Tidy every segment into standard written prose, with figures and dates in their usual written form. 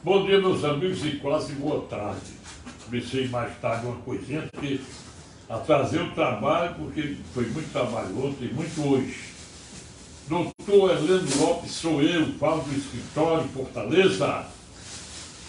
Bom dia, meus amigos, e quase boa tarde. Comecei mais tarde uma coisinha, porque atrasei o trabalho, porque foi muito trabalho ontem e muito hoje. Doutor Heleno Lopes, sou eu, falo do escritório em Fortaleza.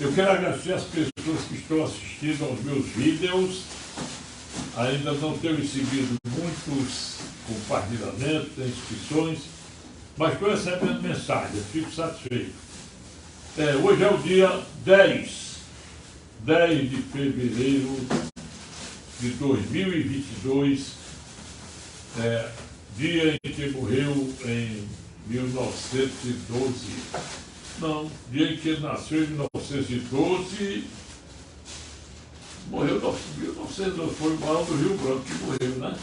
Eu quero agradecer as pessoas que estão assistindo aos meus vídeos. Ainda não tenho recebido muitos compartilhamentos, inscrições, mas estou recebendo mensagens, eu fico satisfeito. Hoje é o dia 10 de fevereiro de 2022, dia em que morreu em 1912. Não, dia em que ele nasceu em 1912, morreu em 1912, foi o Barão do Rio Branco que morreu, né?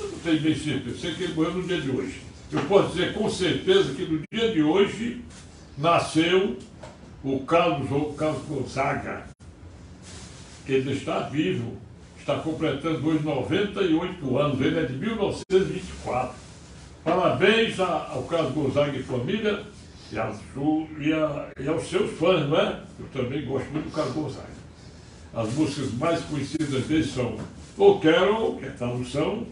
Eu não tenho bem certeza, eu sei que ele morreu no dia de hoje. Eu posso dizer com certeza que no dia de hoje nasceu o Carlos Gonzaga. Ele está vivo, está completando hoje 98 anos, ele é de 1924. Parabéns ao Carlos Gonzaga e família e aos seus fãs, não é? Eu também gosto muito do Carlos Gonzaga. As músicas mais conhecidas dele são O Quero, que é tradução,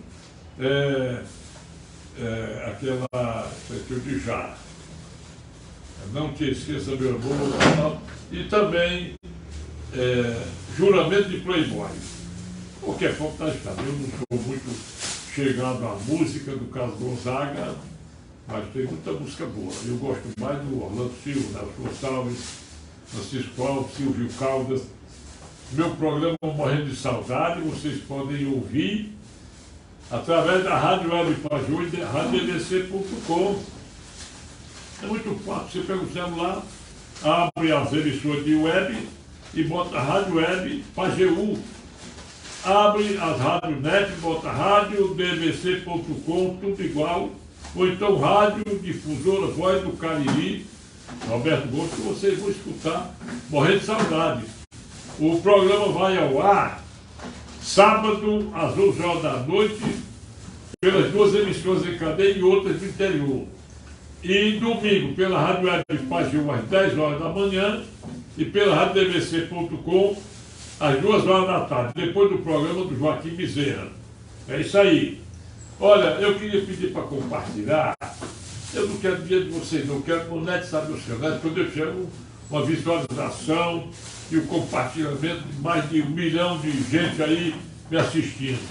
aquela que eu disse já, Não Te Esqueça Meu Amor, e também Juramento de Playboy, o que é fantástico. Eu não sou muito chegado à música do Carlos Gonzaga, mas tem muita música boa. Eu gosto mais do Orlando Silva, Nelson Gonçalves, Francisco Alves, Silvio Caldas. Meu programa Morrendo de Saudade, vocês podem ouvir através da Rádio Web Paju e radiodc.com. É muito fácil, você pega o celular, abre as emissoras de web e bota a Rádio Web Pajeú. Abre as rádios net, bota rádio dbc.com, tudo igual. Ou então Rádio Difusora Voz do Cariri, Roberto Gomes, que vocês vão escutar Morrendo de Saudade. O programa vai ao ar sábado às 11 horas da noite, pelas duas emissoras em cadeia e outras do interior. E domingo, pela Rádio Web Pajeú, às 10 horas da manhã, e pela Rádio dbc.com, às 2 horas da tarde, depois do programa do Joaquim Bezerra. É isso aí. Olha, eu queria pedir para compartilhar. Eu não quero dinheiro de vocês, não quero monetizar meus canais, quando eu chamo uma visualização e o compartilhamento de mais de 1 milhão de gente aí me assistindo.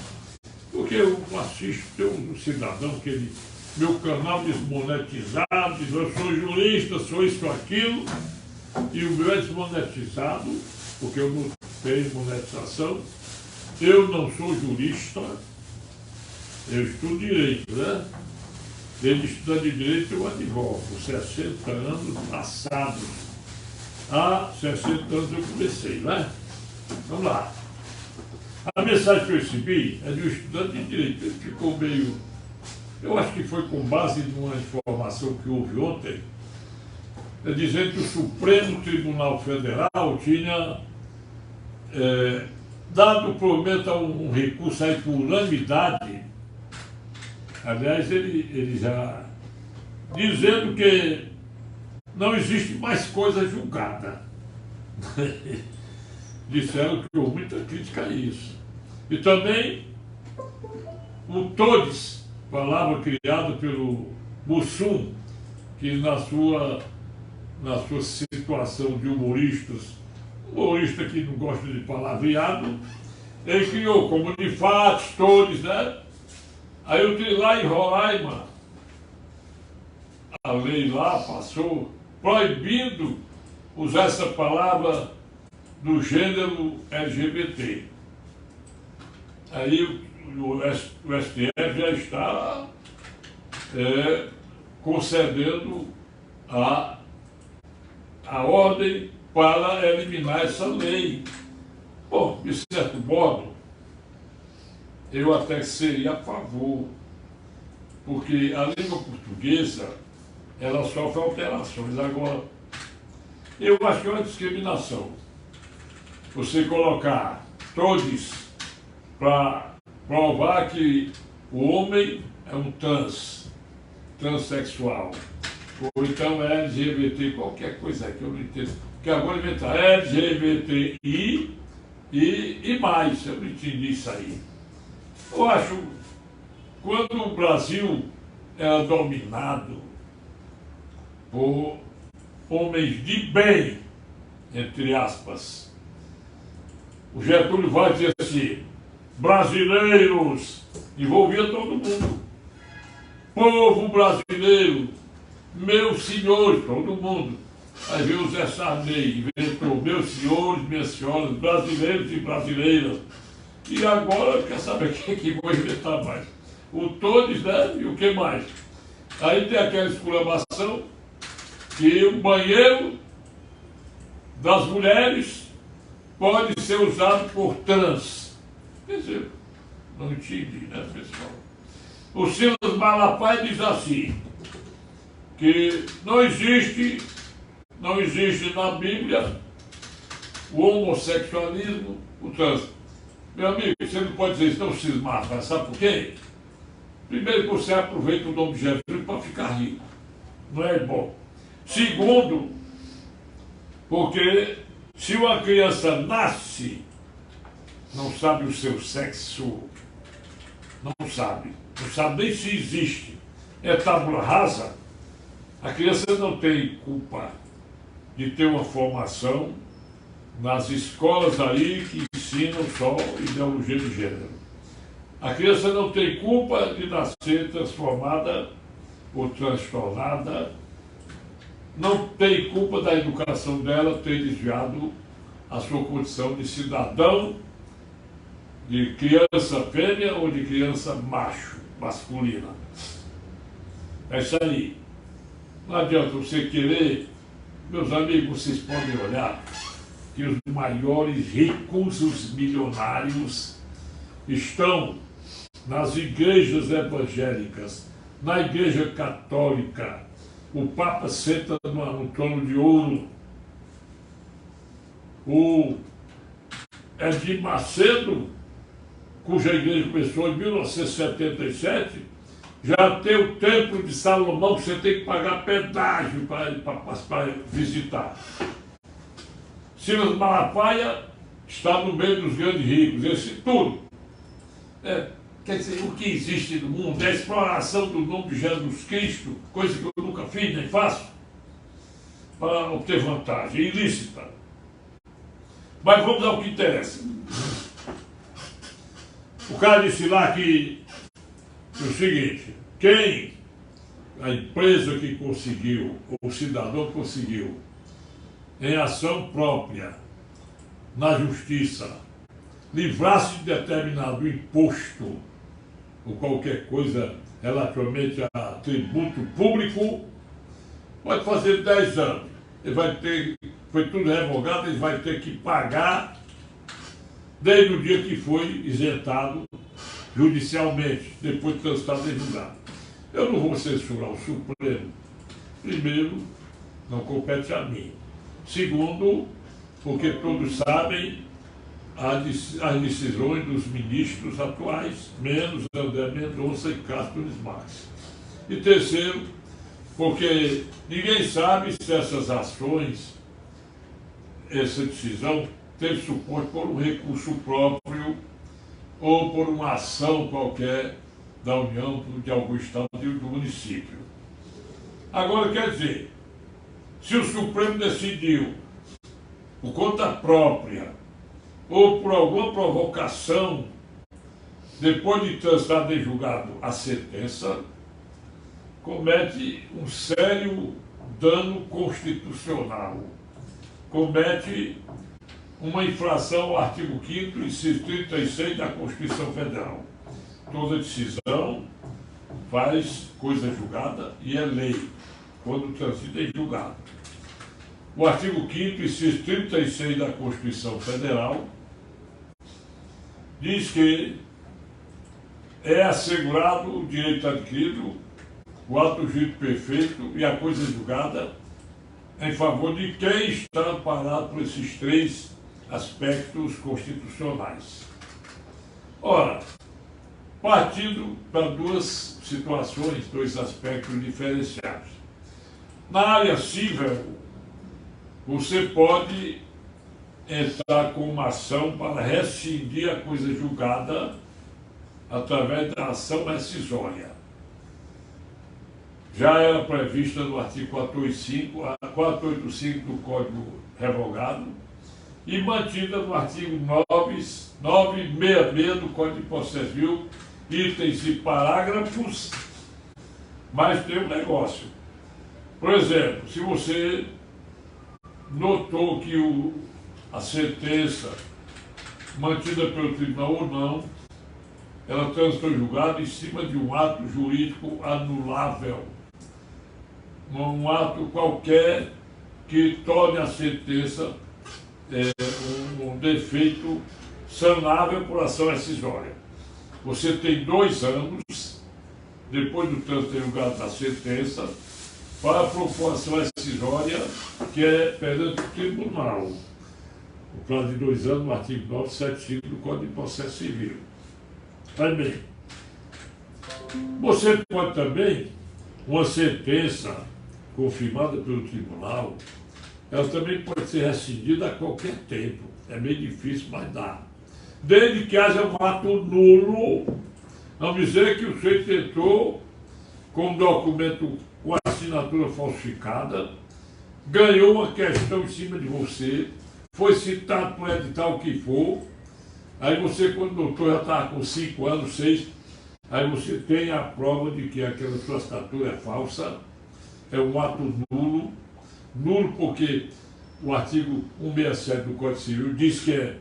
Porque eu assisto, tem um cidadão que ele, meu canal desmonetizado, diz, eu sou jurista, sou isso, aquilo, e o meu é desmonetizado, porque eu não tenho monetização. Eu não sou jurista, eu estudo direito, né? Ele estuda de direito, eu advogo, 60 anos passados. Há 60 anos eu comecei, né? Vamos lá. A mensagem que eu recebi é de um estudante de direito. Ele ficou meio... Eu acho que foi com base numa informação que houve ontem, dizendo que o Supremo Tribunal Federal tinha dado provimento a um recurso aí por unanimidade. Aliás, ele já dizendo que não existe mais coisa julgada. Disseram que houve muita crítica a isso. E também o todes, palavra criada pelo Mussum, que na sua situação de humorista que não gosta de palavreado, ele criou como de fatos, todes, né? Aí eu tive lá em Roraima, a lei lá passou proibindo usar essa palavra do gênero LGBT. Aí o STF já está concedendo a ordem para eliminar essa lei. Bom, de certo modo, eu até seria a favor, porque a língua portuguesa, ela sofre alterações. Agora, eu acho que é uma discriminação você colocar todos para provar que o homem é um transexual ou então LGBT, qualquer coisa que eu não entendo. Porque agora inventar LGBTI e mais, eu não entendi isso aí. Eu acho, quando o Brasil era dominado por homens de bem, entre aspas, o Getúlio vai dizer assim, brasileiros, envolvia todo mundo. Povo brasileiro, meus senhores, todo mundo. Aí veio o Zé Sarney, inventou meus senhores, minhas senhoras, brasileiros e brasileiras. E agora, quer saber quem que vai inventar mais? O todos, né? E o que mais? Aí tem aquela exclamação que o banheiro das mulheres pode ser usado por trans. Quer dizer, não entendi, né, pessoal? O Silas Malafaia diz assim, que não existe na Bíblia o homossexualismo, o trans. Meu amigo, você não pode dizer isso, não, Silas Malafaia, sabe por quê? Primeiro que você aproveita o nome de Jesus para ficar rico. Não é bom. Segundo, porque se uma criança nasce, não sabe o seu sexo, não sabe nem se existe, é tábula rasa, a criança não tem culpa de ter uma formação nas escolas aí que ensinam só ideologia de gênero. A criança não tem culpa de nascer transformada ou transtornada, não tem culpa da educação dela ter desviado a sua condição de cidadão, de criança fêmea ou de criança macho, masculina. É isso aí. Não adianta você querer, meus amigos, vocês podem olhar que os maiores ricos, os milionários, estão nas igrejas evangélicas, na igreja católica. O Papa senta no trono de ouro. O Edir Macedo, cuja igreja começou em 1977, já tem o Templo de Salomão, que você tem que pagar pedágio para visitar. Silas Malafaia está no meio dos grandes ricos, esse tudo. Quer dizer, o que existe no mundo é a exploração do nome de Jesus Cristo, coisa que eu nunca fiz nem faço, para obter vantagem ilícita. Mas vamos ao que interessa. O cara disse lá que o seguinte, a empresa que conseguiu, ou o cidadão conseguiu, em ação própria, na justiça, livrar-se de determinado imposto, ou qualquer coisa relativamente a tributo público, pode fazer 10 anos. Ele vai ter, foi tudo revogado, ele vai ter que pagar desde o dia que foi isentado judicialmente, depois de transitado em julgado. Eu não vou censurar o Supremo. Primeiro, não compete a mim. Segundo, porque todos sabem as decisões dos ministros atuais, menos André Mendonça e Castro Nunes Marques. E terceiro, porque ninguém sabe se essas ações, essa decisão, teve suporte por um recurso próprio ou por uma ação qualquer da União, de algum estado e do município. Agora, quer dizer, se o Supremo decidiu, por conta própria, ou por alguma provocação, depois de transitado em julgado a sentença, comete um sério dano constitucional, comete uma infração ao artigo 5º, inciso 36 da Constituição Federal. Toda decisão faz coisa julgada e é lei, quando transita em julgado. O artigo 5º, inciso 36 da Constituição Federal, diz que é assegurado o direito adquirido, o ato jurídico perfeito e a coisa julgada em favor de quem está amparado por esses três aspectos constitucionais. Ora, partindo para duas situações, dois aspectos diferenciados. Na área civil, você pode entrar com uma ação para rescindir a coisa julgada através da ação rescisória. Já era prevista no artigo 485 do Código Revogado e mantida no artigo 966 do Código de Processo Civil, itens e parágrafos, mas tem um negócio. Por exemplo, se você notou que a sentença mantida pelo tribunal ou não, ela transitou julgado em cima de um ato jurídico anulável, um ato qualquer que torne a sentença um defeito sanável por ação rescisória. Você tem 2 anos, depois do trânsito julgado da sentença, para propor ação rescisória, que é perante o tribunal. O prazo de 2 anos, no artigo 975 do Código de Processo Civil. Também. Você pode também, uma sentença confirmada pelo tribunal, ela também pode ser rescindida a qualquer tempo. É meio difícil, mas dá. Desde que haja um ato nulo, vamos dizer que o sujeito entrou com um documento com assinatura falsificada, ganhou uma questão em cima de você, foi citado por edital que for, aí você, quando o doutor já estava com 5 anos, 6, aí você tem a prova de que aquela sua assinatura é falsa, é um ato nulo, nulo porque o artigo 167 do Código Civil diz que é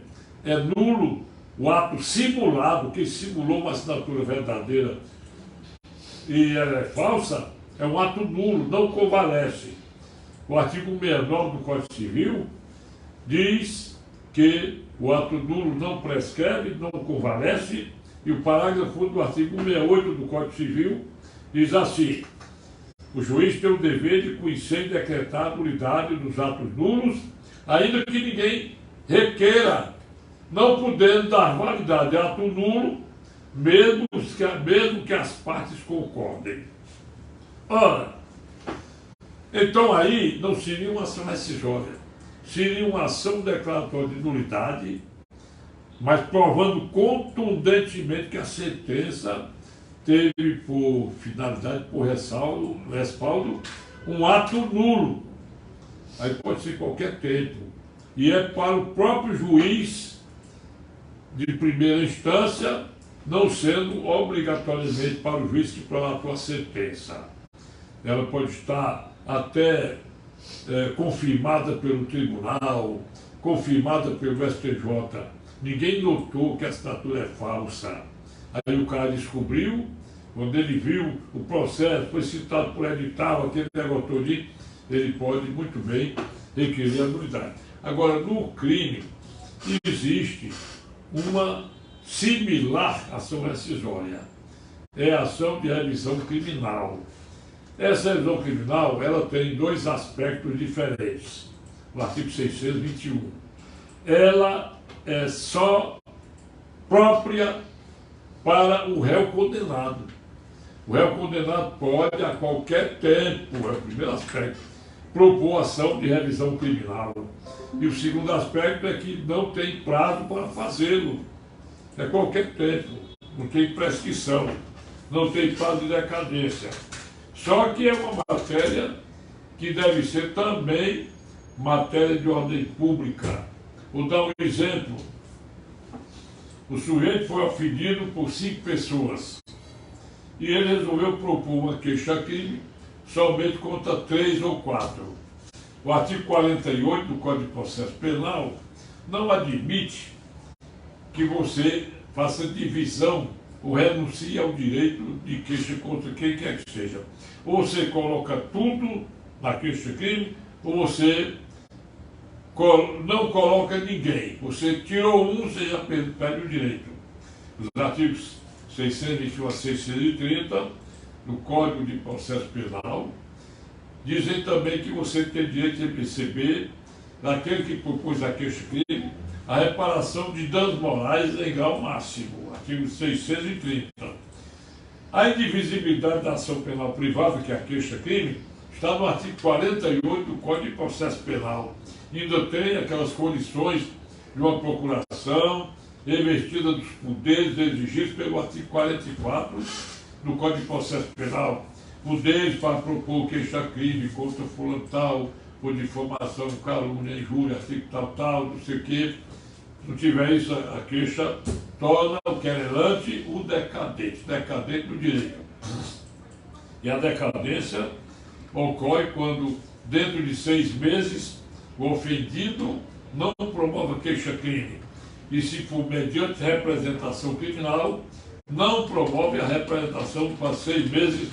nulo o ato simulado, que simulou uma assinatura verdadeira e ela é falsa, é um ato nulo, não convalesce. O artigo 169 do Código Civil diz que o ato nulo não prescreve, não convalesce, e o parágrafo do artigo 168 do Código Civil diz assim: o juiz tem o dever de conhecer e decretar a nulidade dos atos nulos, ainda que ninguém requeira, não podendo dar validade a ato nulo, mesmo que as partes concordem. Ora, então aí não seria uma ação rescisória, seria uma ação declaratória de nulidade, mas provando contundentemente que a sentença teve por finalidade, por respaldo, um ato nulo. Aí pode ser qualquer tempo. E é para o próprio juiz de primeira instância, não sendo obrigatoriamente para o juiz que prolatou a sentença. Ela pode estar até confirmada pelo tribunal, confirmada pelo STJ. Ninguém notou que a assinatura é falsa. Aí o cara descobriu, quando ele viu o processo, foi citado por edital, aquele negócio todinho, ele pode muito bem requerer a nulidade. Agora, no crime, existe uma similar ação rescisória. É a ação de revisão criminal. Essa revisão criminal, ela tem 2 aspectos diferentes. O artigo 621. Ela é só própria para o réu condenado. O réu condenado pode, a qualquer tempo, é o primeiro aspecto, propor ação de revisão criminal. E o segundo aspecto é que não tem prazo para fazê-lo. É qualquer tempo, não tem prescrição, não tem prazo de decadência. Só que é uma matéria que deve ser também matéria de ordem pública. Vou dar um exemplo. O sujeito foi ofendido por 5 pessoas e ele resolveu propor uma queixa-crime somente contra 3 ou 4. O artigo 48 do Código de Processo Penal não admite que você faça divisão ou renuncie ao direito de queixa contra quem quer que seja. Ou você coloca tudo na queixa-crime, ou você não coloca ninguém. Você tirou um, você já perde o direito. Os artigos 621 a 630 do Código de Processo Penal dizem também que você tem direito de receber, daquele que propôs a queixa-crime, a reparação de danos morais em grau máximo. Artigo 630. A indivisibilidade da ação penal privada, que é a queixa-crime, está no artigo 48 do Código de Processo Penal. Ainda tem aquelas condições de uma procuração investida dos poderes exigidos pelo artigo 44 do Código de Processo Penal. Poderes para propor queixa-crime contra fulano tal, por difamação, calúnia, injúria, artigo tal, não sei o quê. Se não tiver isso, a queixa torna o querelante o decadente do direito. E a decadência ocorre quando, dentro de 6 meses, o ofendido não promove a queixa-crime. E se for mediante representação criminal, não promove a representação para 6 meses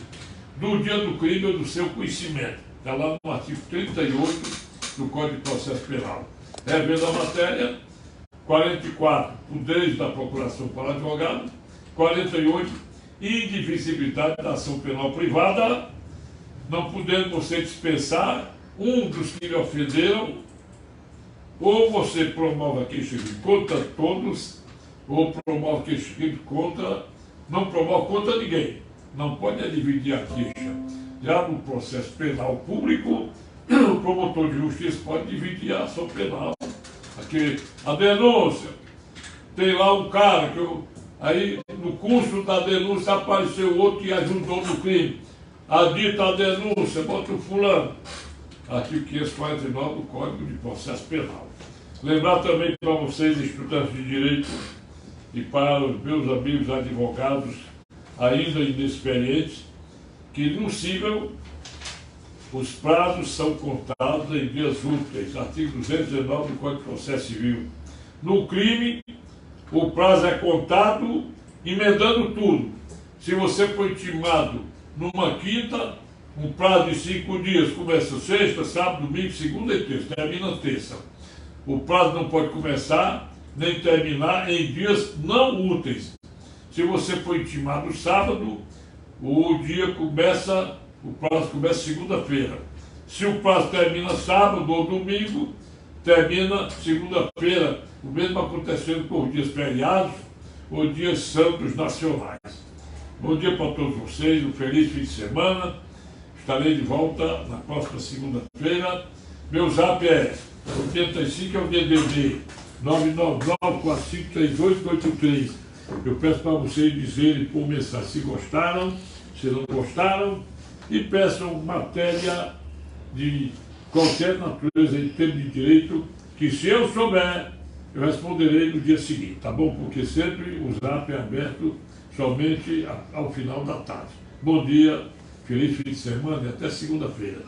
do dia do crime ou do seu conhecimento. Está lá no artigo 38 do Código de Processo Penal. Revendo a matéria, 44, poderes da procuração para advogado. 48, indivisibilidade da ação penal privada, não podendo você dispensar um dos que lhe ofenderam, ou você promove a queixa-crime contra todos, ou promove queixa-crime contra, não promove contra ninguém. Não pode dividir a queixa. Já no processo penal público, o promotor de justiça pode dividir a ação penal. Aqui, a denúncia, tem lá um cara que aí no curso da denúncia apareceu outro que ajudou no crime. Adita a denúncia, bota o fulano. Artigo 549 do Código de Processo Penal. Lembrar também para vocês, estudantes de direito, e para os meus amigos advogados ainda inexperientes, que no cível os prazos são contados em dias úteis, artigo 219 do Código de Processo Civil. No crime, o prazo é contado emendando tudo. Se você foi intimado numa quinta, um prazo de 5 dias, começa sexta, sábado, domingo, segunda e terça, termina terça. O prazo não pode começar nem terminar em dias não úteis. Se você foi intimado sábado, o prazo começa segunda-feira. Se o prazo termina sábado ou domingo, termina segunda-feira. O mesmo acontecendo por dias feriados ou dias santos nacionais. Bom dia para todos vocês, um feliz fim de semana. Estarei de volta na próxima segunda-feira. Meu zap é 85, é o DDD 999-4532-83. Eu peço para vocês dizerem por mensagem se gostaram, se não gostaram, e peçam matéria de qualquer natureza em termos de direito, que se eu souber, eu responderei no dia seguinte, tá bom? Porque sempre o zap é aberto somente ao final da tarde. Bom dia, feliz fim de semana e até segunda-feira.